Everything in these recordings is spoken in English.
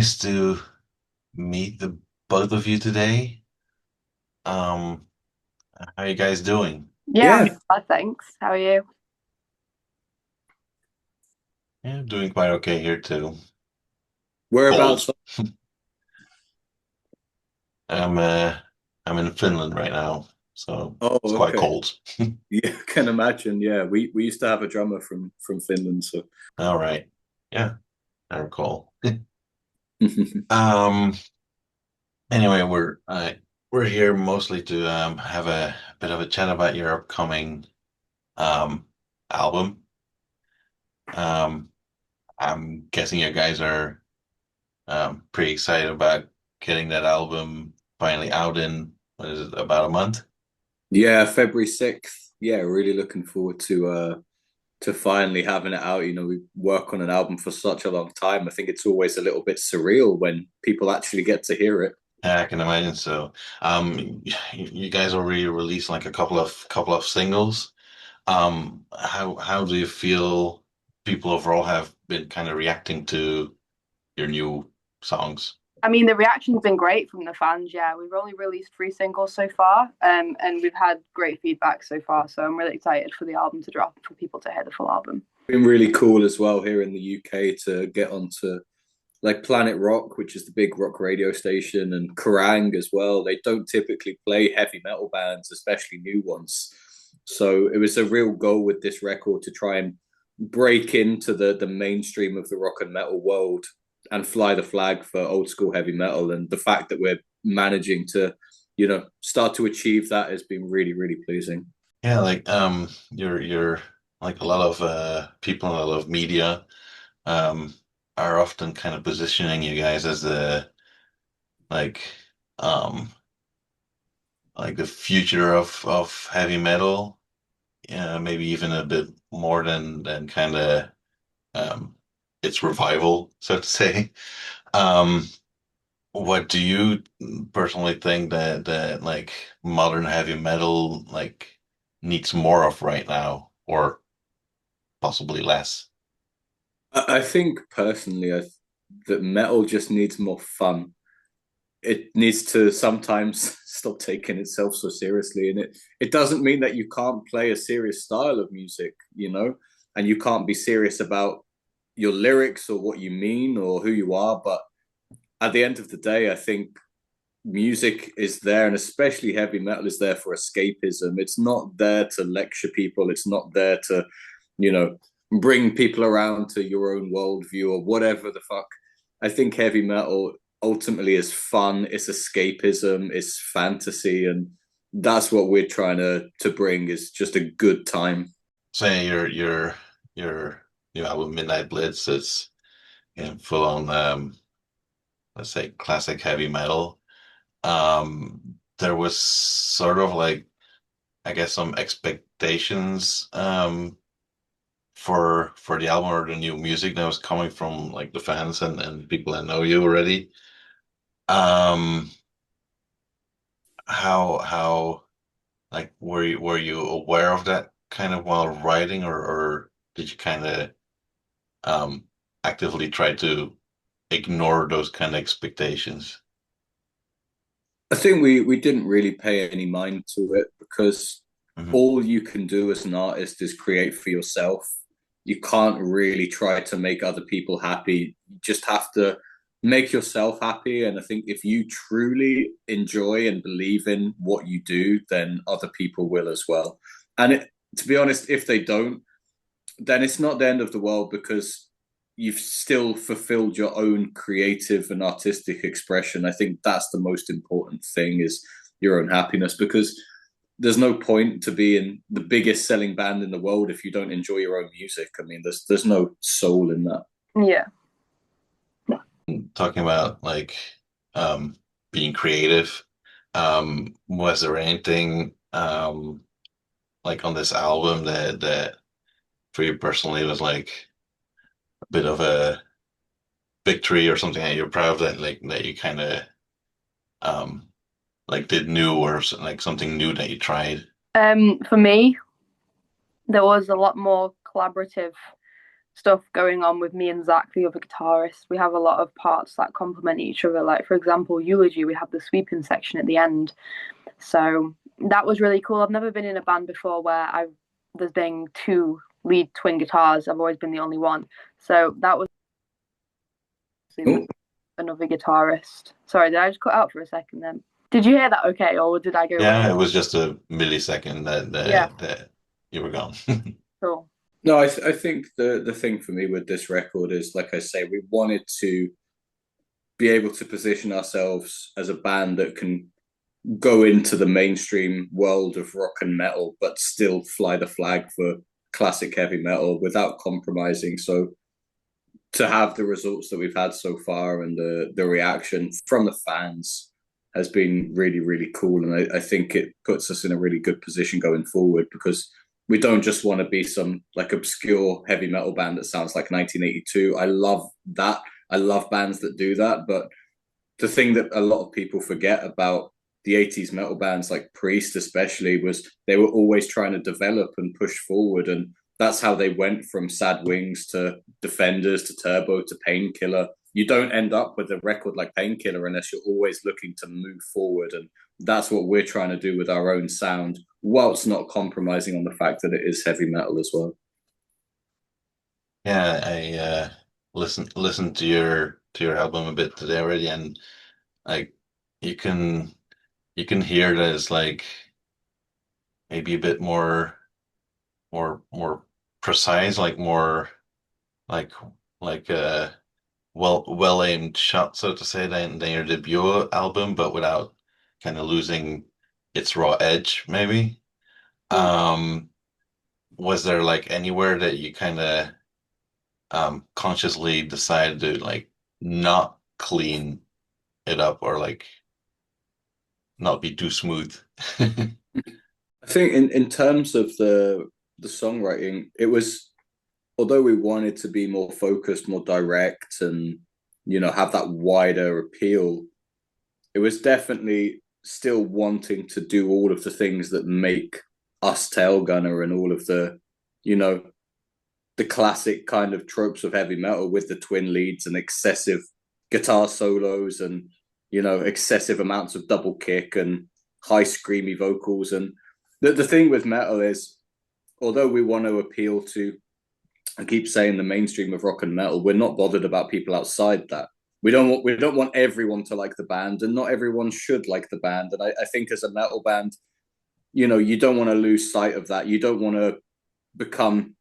nice to meet the both of you today. Um, how you guys doing? Yeah, I'm Yeah, good, thanks. How are you? Yeah, doing quite okay here too. Cold. whereabouts? I'm uh I'm in Finland right now, so Oh, it's quite okay. cold. Yeah, can imagine. Yeah, we used to have a drummer from Finland, so All right. Yeah, I recall. Um, anyway, we're here mostly to have a bit of a chat about your upcoming um album. Um, I'm guessing you guys are pretty excited about getting that album finally out in what is it, about a month? yeah, February 6th. Yeah, really looking forward to finally having it out. We work on an album for such a long time. I think it's always a little bit surreal when people actually get to hear it. Yeah, I can imagine so. You guys already released like a couple of singles. How do you feel people overall have been kind of reacting to your new songs? I mean, the reaction's been great from the fans. Yeah, we've only released three singles so far, and we've had great feedback so far. So I'm really excited for the album to drop for people to hear the full album. Been really cool as well here in the UK to get onto like Planet Rock, which is the big rock radio station, and Kerrang as well. They don't typically play heavy metal bands, especially new ones. So it was a real goal with this record to try and break into the mainstream of the rock and metal world and fly the flag for old school heavy metal. And the fact that we're managing to, start to achieve that has been really, really pleasing. Yeah, like you're like a lot of people, a lot of media um are often kind of positioning you guys as the like um like the future of heavy metal, yeah, maybe even a bit more than kind of um its revival, so to say. Um, what do you personally think that like modern heavy metal like needs more of right now, or possibly less? I think personally, that metal just needs more fun. It needs to sometimes stop taking itself so seriously, and it doesn't mean that you can't play a serious style of music, and you can't be serious about your lyrics or what you mean or who you are. But at the end of the day, I think music is there, and especially heavy metal is there for escapism. It's not there to lecture people. It's not there to, you know bring people around to your own worldview or whatever the fuck. I think heavy metal ultimately is fun, it's escapism, it's fantasy, and that's what we're trying to bring, is just a good time. Say your new album Midnight Blitz, it's full on let's say classic heavy metal. There was sort of like I guess some expectations for the album or the new music that was coming from like the fans and people that know you already. Um, how like were you aware of that kind of while writing, or did you kind of um actively try to ignore those kind of expectations? I think we didn't really pay any mind to it, because Hmm. all you can do as an artist is create for yourself. You can't really try to make other people happy. You just have to make yourself happy. And I think if you truly enjoy and believe in what you do, then other people will as well. And to be honest, if they don't, then it's not the end of the world, because you've still fulfilled your own creative and artistic expression. I think that's the most important thing, is your own happiness, because there's no point to be in the biggest selling band in the world if you don't enjoy your own music. I mean, there's no soul in that. Yeah. Talking about like being creative, was there anything like on this album that for you personally was like a bit of a victory or something that you're proud of, that you kind of um like did new, or like something new that you tried? For me, there was a lot more collaborative stuff going on with me and Zach, the other guitarist. We have a lot of parts that complement each other. Like, for example, Eulogy, we have the sweeping section at the end. So that was really cool. I've never been in a band before where there's been two lead twin guitars. I've always been the only one. So that was with another guitarist. Sorry, did I just cut out for a second then? Did you hear that okay, or did I go Yeah, weird? it was just a millisecond Yeah, that you were gone. cool. No, I think the thing for me with this record is, like I say, we wanted to be able to position ourselves as a band that can go into the mainstream world of rock and metal, but still fly the flag for classic heavy metal without compromising. So to have the results that we've had so far and the reaction from the fans has been really, really cool. And I think it puts us in a really good position going forward, because we don't just want to be some like obscure heavy metal band that sounds like 1982. I love that. I love bands that do that. But the thing that a lot of people forget about the 80s metal bands, like Priest especially, was they were always trying to develop and push forward. And that's how they went from Sad Wings to Defenders to Turbo to Painkiller. You don't end up with a record like Painkiller unless you're always looking to move forward. And that's what we're trying to do with our own sound, whilst not compromising on the fact that it is heavy metal as well. Yeah, I listened to your album a bit today already, and like you can you can hear that it's like maybe a bit more precise, like more like like a well aimed shot, so to say, than your debut album, but without kind of losing its raw edge, maybe. Mm. Um, was there like anywhere that you kind of consciously decided to like not clean it up or like not be too smooth? I think in terms of the songwriting, it was, although we wanted to be more focused, more direct, and have that wider appeal, it was definitely still wanting to do all of the things that make us Tailgunner and all of you know, the classic kind of tropes of heavy metal with the twin leads and excessive guitar solos and excessive amounts of double kick and high screamy vocals. And the thing with metal is, although we want to appeal to, I keep saying, the mainstream of rock and metal, we're not bothered about people outside that. We don't want everyone to like the band, and not everyone should like the band. And I think as a metal band, you don't want to lose sight of that. You don't want to become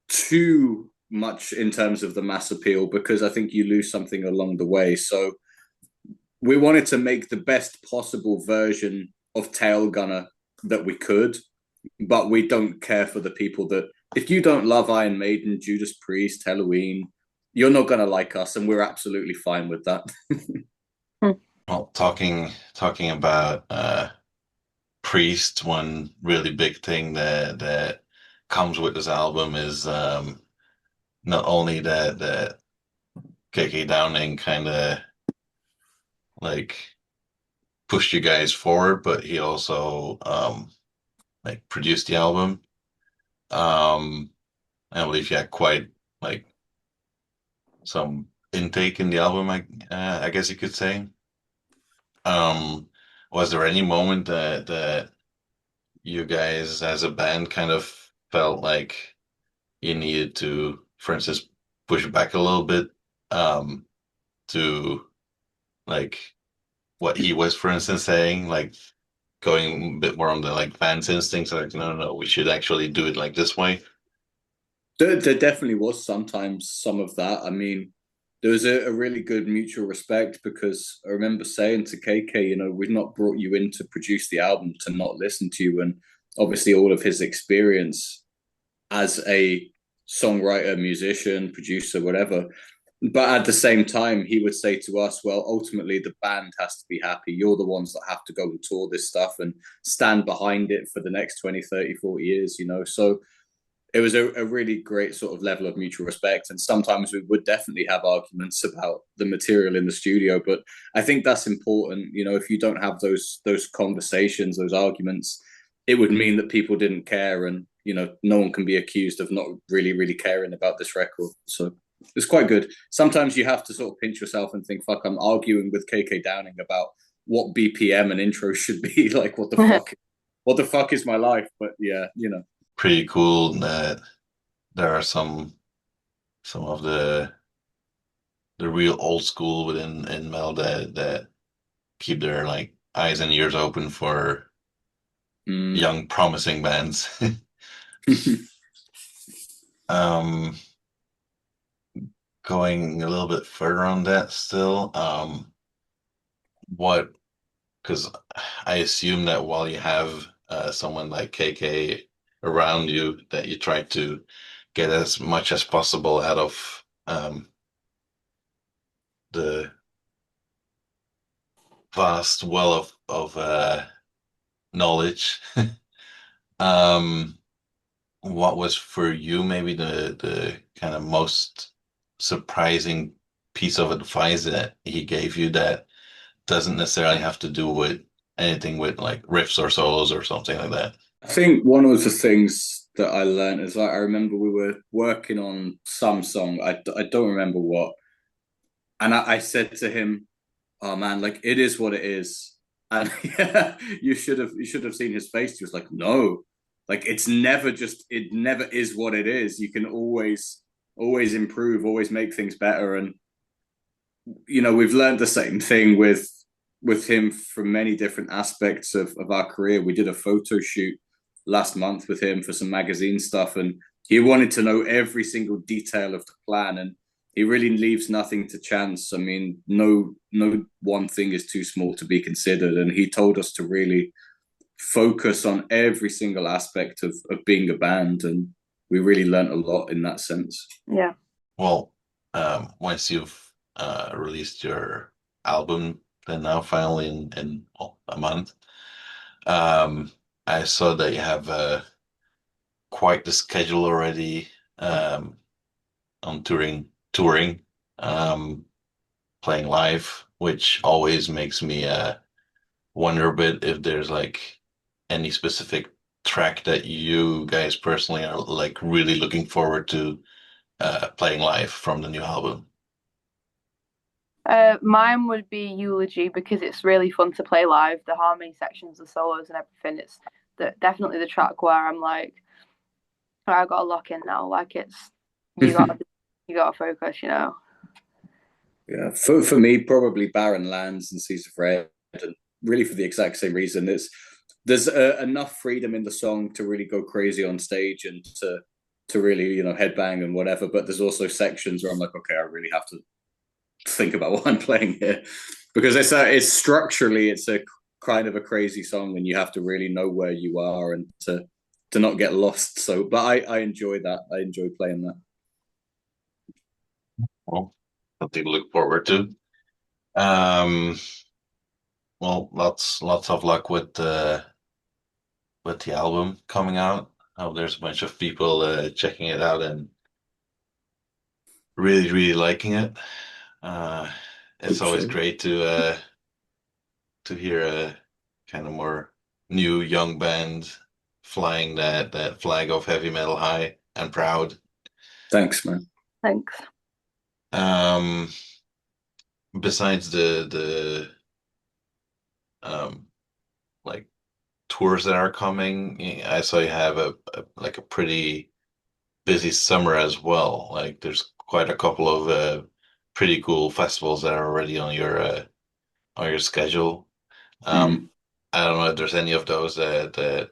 too much in terms of the mass appeal, because I think you lose something along the way. So we wanted to make the best possible version of Tailgunner that we could, but we don't care for the people that, if you don't love Iron Maiden, Judas Priest, Halloween, you're not going to like us, and we're absolutely fine with that. Well, talking about Priest, one really big thing that comes with this album is not only that KK Downing kind of like pushed you guys forward, but he also like produced the album. Um, I believe he had quite like some intake in the album, I guess you could say. Um, was there any moment that you guys as a band kind of felt like you needed to, for instance, push back a little bit to like what he was, for instance, saying, like going a bit more on the like fans' instincts, like no, no, we should actually do it like this way. There definitely was sometimes some of that. I mean, there was a really good mutual respect, because I remember saying to KK, we've not brought you in to produce the album to not listen to you. And obviously, all of his experience as a songwriter, musician, producer, whatever. But at the same time, he would say to us, well, ultimately, the band has to be happy. You're the ones that have to go and tour this stuff and stand behind it for the next 20, 30, 40 years, So it was a really great sort of level of mutual respect. And sometimes we would definitely have arguments about the material in the studio, but I think that's important. If you don't have those conversations, those arguments, it would mean that people didn't care. And no one can be accused of not really caring about this record. So it's quite good. Sometimes you have to sort of pinch yourself and think, fuck, I'm arguing with KK Downing about what BPM and intro should be. Like, what the fuck is my life? But yeah, Pretty cool that there are some of the real old school within in metal that keep their like eyes and ears open for Mm. young promising bands. um Going a little bit further on that still, what because I assume that while you have someone like KK around you, that you try to get as much as possible out of the vast well of knowledge. Um, what was for you maybe the kind of most surprising piece of advice that he gave you that doesn't necessarily have to do with anything with like riffs or solos or something like that? I think one of the things that I learned is like I remember we were working on some song. I don't remember what, and I said to him, "Oh man, like it is what it is." And yeah, you should have seen his face. He was like, "No, like it never is what it is. You can always improve, always make things better." And we've learned the same thing with him from many different aspects of our career. We did a photo shoot last month with him for some magazine stuff, and he wanted to know every single detail of the plan, and he really leaves nothing to chance. I mean, no one thing is too small to be considered, and he told us to really focus on every single aspect of being a band, and we really learned a lot in that sense. Yeah. Well, once you've released your album, then now finally in a month, um, I saw that you have quite the schedule already on touring, um, playing live, which always makes me wonder a bit if there's like any specific track that you guys personally are like really looking forward to playing live from the new album. Mine would be Eulogy because it's really fun to play live. The harmony sections, the solos, and everything. It's definitely the track where I'm like, "All right, I got to lock in now." Like it's you got you got to focus. Yeah, for me, probably Barren Lands and Seas of Red, and really for the exact same reason. There's enough freedom in the song to really go crazy on stage and to really headbang and whatever. But there's also sections where I'm like, okay, I really have to think about what I'm playing here because it's structurally it's a kind of a crazy song and you have to really know where you are and to not get lost. So, but I enjoy that. I enjoy playing that. Well, something to look forward to. Um, well, lots of luck with the album coming out. I hope there's a bunch of people checking it out and really liking it. Uh, it's Hope always so. great to hear a kind of more new young band flying that flag of heavy metal high and proud. Thanks, man. Thanks. Um, Besides the um like tours that are coming, I saw you have a like a pretty busy summer as well. Like there's quite a couple of pretty cool festivals that are already on your schedule. Um, Mm. I don't know if there's any of those that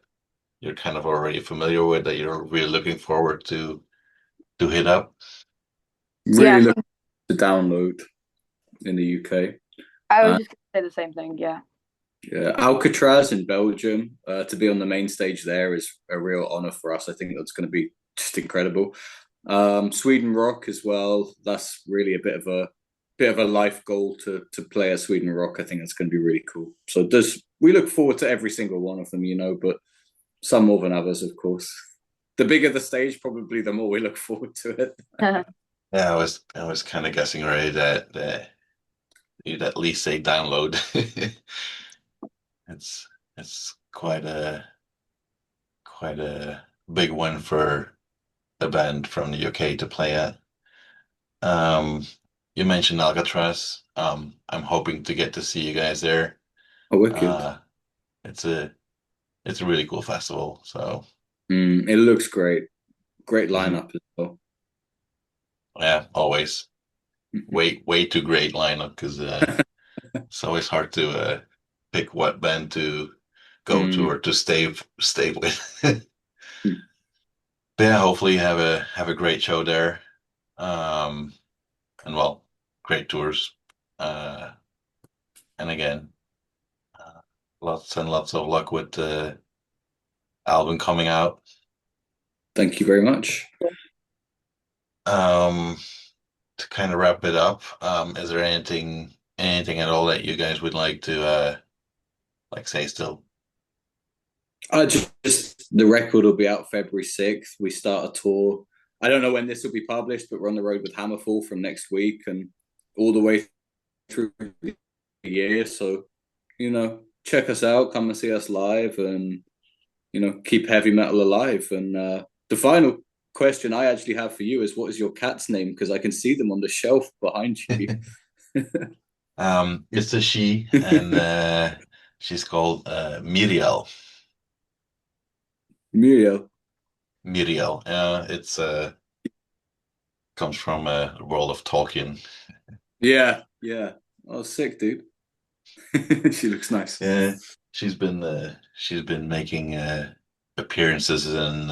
you're kind of already familiar with that you're really looking forward to hit up. Yeah, Really looking to download in the UK. I was Uh, just gonna say the same thing. Yeah. yeah, Alcatraz in Belgium to be on the main stage there is a real honor for us. I think that's going to be just incredible. Sweden Rock as well. That's really a bit of a life goal to play at Sweden Rock. I think that's going to be really cool. So does we look forward to every single one of them, but some more than others, of course. The bigger the stage, probably the more we look forward to it. Yeah, I was kind of guessing already that you'd at least say download. It's it's quite a big win for a band from the UK to play at. Um, you mentioned Alcatraz. I'm hoping to get to see you guys there. Oh, wicked. Uh, it's a it's a really cool festival. So It looks great. Great mhm. lineup as well. Yeah, always way too great lineup because it's always hard to pick what band to go to Mm. or to stay with. But yeah, hopefully you have a great show there. Um, and well, great tours. Uh, and again, uh, lots and lots of luck with the album coming out. Thank you very much. Um, to kind of wrap it up, is there anything at all that you guys would like to like say still? Just the record will be out February 6th. We start a tour. I don't know when this will be published, but we're on the road with Hammerfall from next week and all the way through the year. So, check us out, come and see us live, and keep heavy metal alive. And the final question I actually have for you is, what is your cat's name? Because I can see them on the shelf behind you. It's a she, and she's called Miriel. Muriel. Miriel. It's comes from a world of Tolkien. Yeah, yeah. Oh, sick, dude. She looks nice. Yeah, she's been making appearances in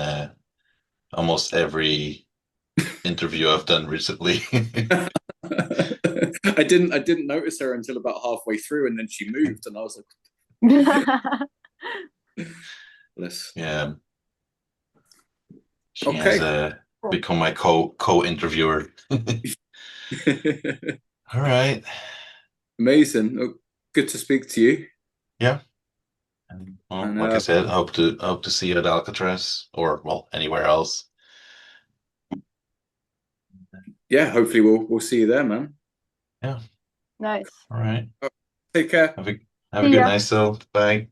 almost every interview I've done recently. I didn't notice her until about halfway through, and then she moved, and I was like, "Bless." Yeah, she has Okay. become my co-interviewer. All right. Amazing. Oh, good to speak to you. Yeah. And, well, And like I said, hope to see you at Alcatraz or well anywhere else. yeah, hopefully we'll see you there, man. Yeah. Nice. All right. Take care. Have a See good ya. night, still. Bye.